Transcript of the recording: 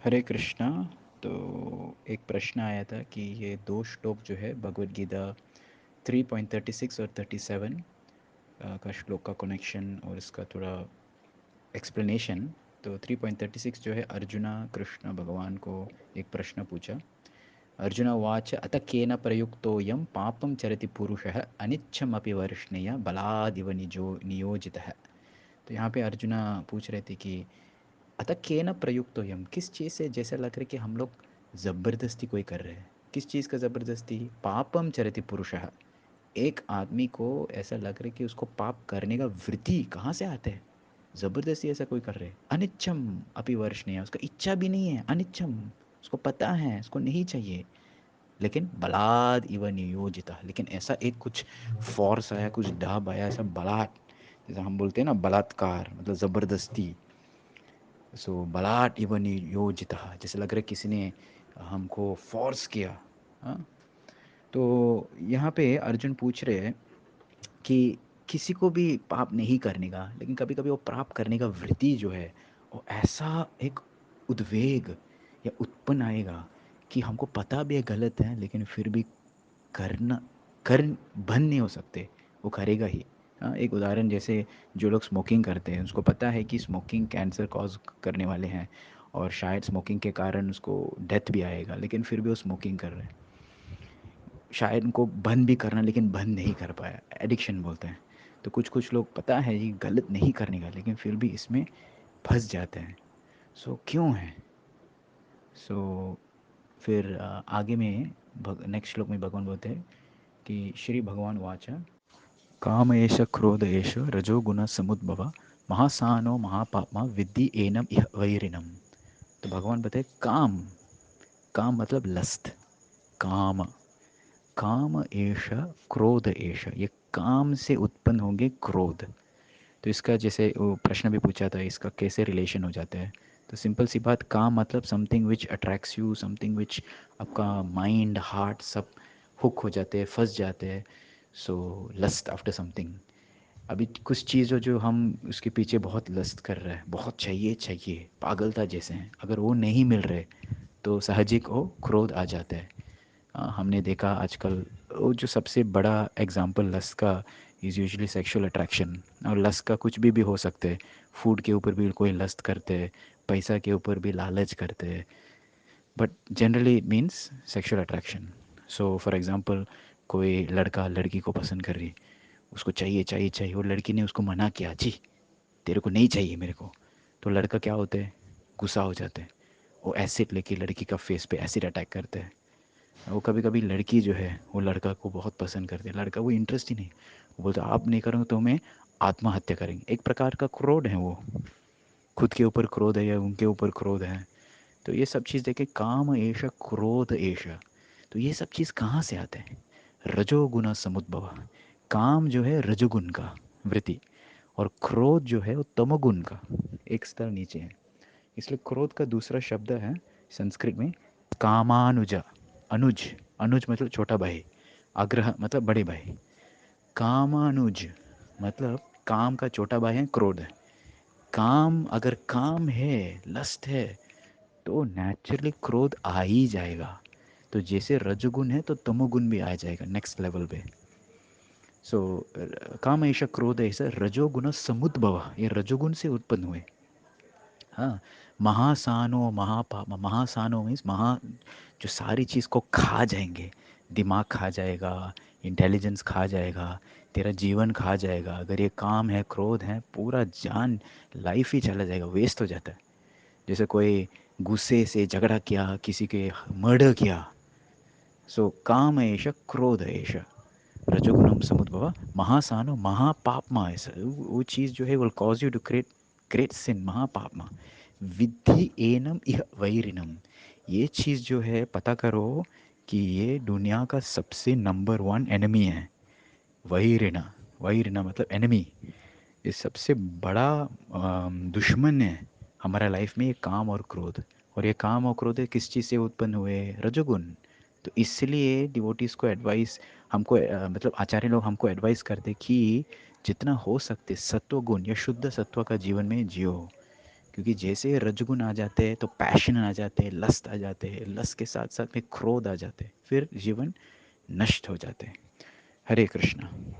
हरे कृष्णा। तो एक प्रश्न आया था कि ये दो श्लोक जो है भगवद गीता 3.36 और 37 का श्लोक का कनेक्शन और इसका थोड़ा एक्सप्लेनेशन। तो 3.36 जो है अर्जुना कृष्ण भगवान को एक प्रश्न पूछा। अर्जुन उवाच अत केन प्रयुक्तोऽयं पापं चरति पुरुषः अनिच्छमपि वर्ष्णेय बलादिव नियोजितः। तो यहाँ पे अर्जुना पूछ रहे थे कि अतः केन प्रयुक्तोऽयं, किस चीज़ से जैसा लग रहा है कि हम लोग ज़बरदस्ती कोई कर रहे हैं। किस चीज़ का ज़बरदस्ती? पापम चरति पुरुषः। एक आदमी को ऐसा लग रहा है कि उसको पाप करने का वृत्ति कहाँ से आता है। ज़बरदस्ती ऐसा कोई कर रहे है। अनिच्छम अपि वर्षणीय, उसका इच्छा भी नहीं है, अनिच्छम, उसको पता है उसको नहीं चाहिए, लेकिन बलाद इव नियोजिता, लेकिन ऐसा एक कुछ फोर्स आया, कुछ दाब आया, ऐसा बलात्, जैसा हम बोलते हैं ना बलात्कार मतलब ज़बरदस्ती। सो बलात् इव नियोजिता, जैसे लग रहा है किसी ने हमको फोर्स किया। हाँ। तो यहाँ पे अर्जुन पूछ रहे हैं कि किसी को भी पाप नहीं करने का, लेकिन कभी कभी वो पाप करने का वृत्ति जो है वो ऐसा एक उद्वेग या उत्पन्न आएगा कि हमको पता भी है गलत है, लेकिन फिर भी करना कर बंद नहीं हो सकते, वो करेगा ही। हाँ, एक उदाहरण जैसे जो लोग स्मोकिंग करते हैं उसको पता है कि स्मोकिंग कैंसर कॉज करने वाले हैं और शायद स्मोकिंग के कारण उसको डेथ भी आएगा, लेकिन फिर भी वो स्मोकिंग कर रहे हैं। शायद उनको बंद भी करना, लेकिन बंद नहीं कर पाया, एडिक्शन बोलते हैं। तो कुछ कुछ लोग पता है ये गलत नहीं करने का, लेकिन फिर भी इसमें फंस जाते हैं। सो क्यों है? सो फिर आगे में नेक्स्ट श्लोक में भगवान बोलते हैं कि श्री भगवान वाचा काम एष क्रोध एष रजो गुण समुद्भव महासानो महापाप्मा विद्धि एनम इह वैरिणम। तो भगवान बताए काम, काम मतलब लस्ट, काम, काम एष क्रोध एष, ये काम से उत्पन्न होंगे क्रोध। तो इसका जैसे वो प्रश्न भी पूछा था, इसका कैसे रिलेशन हो जाता है। तो सिंपल सी बात, काम मतलब something which attracts you, something which आपका माइंड हार्ट सब हुक हो जाते हैं, फंस जाते हैं। सो लस्ट आफ्टर समथिंग। अभी कुछ चीज़ हो जो हम उसके पीछे बहुत लस्ट कर रहे हैं, बहुत चाहिए चाहिए, पागलता जैसे हैं, अगर वो नहीं मिल रहे तो साहजिक वो क्रोध आ जाता है। हमने देखा आजकल वो जो सबसे बड़ा एग्जांपल लस्ट का इज़ यूजुअली सेक्सुअल अट्रैक्शन। और लस्ट का कुछ भी हो सकते हैं। फूड के ऊपर भी कोई लस्ट करते हैं, पैसा के ऊपर भी लालच करते हैं, but generally it means sexual attraction. So for example, कोई लड़का लड़की को पसंद कर रही, उसको चाहिए चाहिए चाहिए, और लड़की ने उसको मना किया, जी तेरे को नहीं चाहिए मेरे को। तो लड़का क्या होते हैं, गुस्सा हो जाते हैं, वो एसिड लेके लड़की का फेस पे एसिड अटैक करते हैं। वो कभी कभी लड़की जो है वो लड़का को बहुत पसंद करती है, लड़का वो इंटरेस्ट ही नहीं, वो बोलता आप नहीं करोगे तो मैं आत्महत्या करेंगे। एक प्रकार का क्रोध है वो, खुद के ऊपर क्रोध है या उनके ऊपर क्रोध है। तो ये सब चीज़ देखे, काम एश क्रोध एश, तो ये सब चीज़ कहाँ से आते हैं? रजोगुण समुद्भव। काम जो है रजोगुण का वृत्ति, और क्रोध जो है वो तमोगुण का, एक स्तर नीचे है। इसलिए क्रोध का दूसरा शब्द है संस्कृत में कामानुज। अनुज, अनुज मतलब छोटा भाई, आग्रह मतलब बड़े भाई। कामानुज मतलब काम का छोटा भाई है क्रोध है। काम, अगर काम है, लस्ट है, तो नेचुरली क्रोध आ ही जाएगा। तो जैसे रजोगुण है तो तमोगुण भी आ जाएगा नेक्स्ट लेवल पे। सो काम ऐसा क्रोध ऐसा रजोगुण समुद्भव, ये रजोगुण से उत्पन्न हुए। हाँ, महासानो महापाप, महासानो मीन्स महा, जो सारी चीज़ को खा जाएंगे, दिमाग खा जाएगा, इंटेलिजेंस खा जाएगा, तेरा जीवन खा जाएगा। अगर ये काम है, क्रोध है, पूरा जान, लाइफ ही चला जाएगा, वेस्ट हो जाता है। जैसे कोई गुस्से से झगड़ा किया, किसी के मर्डर किया, सो काम एष क्रोध एष रजोगुणम समुद्भव महासानो महापापमा, ऐसा वो चीज़ जो है will cause you to create great sin, महापापमा। विद्धि एनम इह वैरिणम, ये चीज़ जो है पता करो कि ये दुनिया का सबसे नंबर वन एनिमी है। वैरिणा, वैरिणा मतलब एनिमी, ये सबसे बड़ा दुश्मन है हमारा लाइफ में, ये काम और क्रोध। और ये काम और क्रोध किस चीज़ से उत्पन्न हुए? रजोगुण। तो इसलिए डिवोटीज़ को एडवाइस, हमको मतलब आचार्य लोग हमको एडवाइस करते कि जितना हो सकते सत्व गुण या शुद्ध सत्व का जीवन में जियो। क्योंकि जैसे रजगुण आ जाते हैं तो पैशन आ जाते हैं, लस्ट आ जाते हैं, लस्ट के साथ साथ में क्रोध आ जाते हैं, फिर जीवन नष्ट हो जाते हैं। हरे कृष्णा।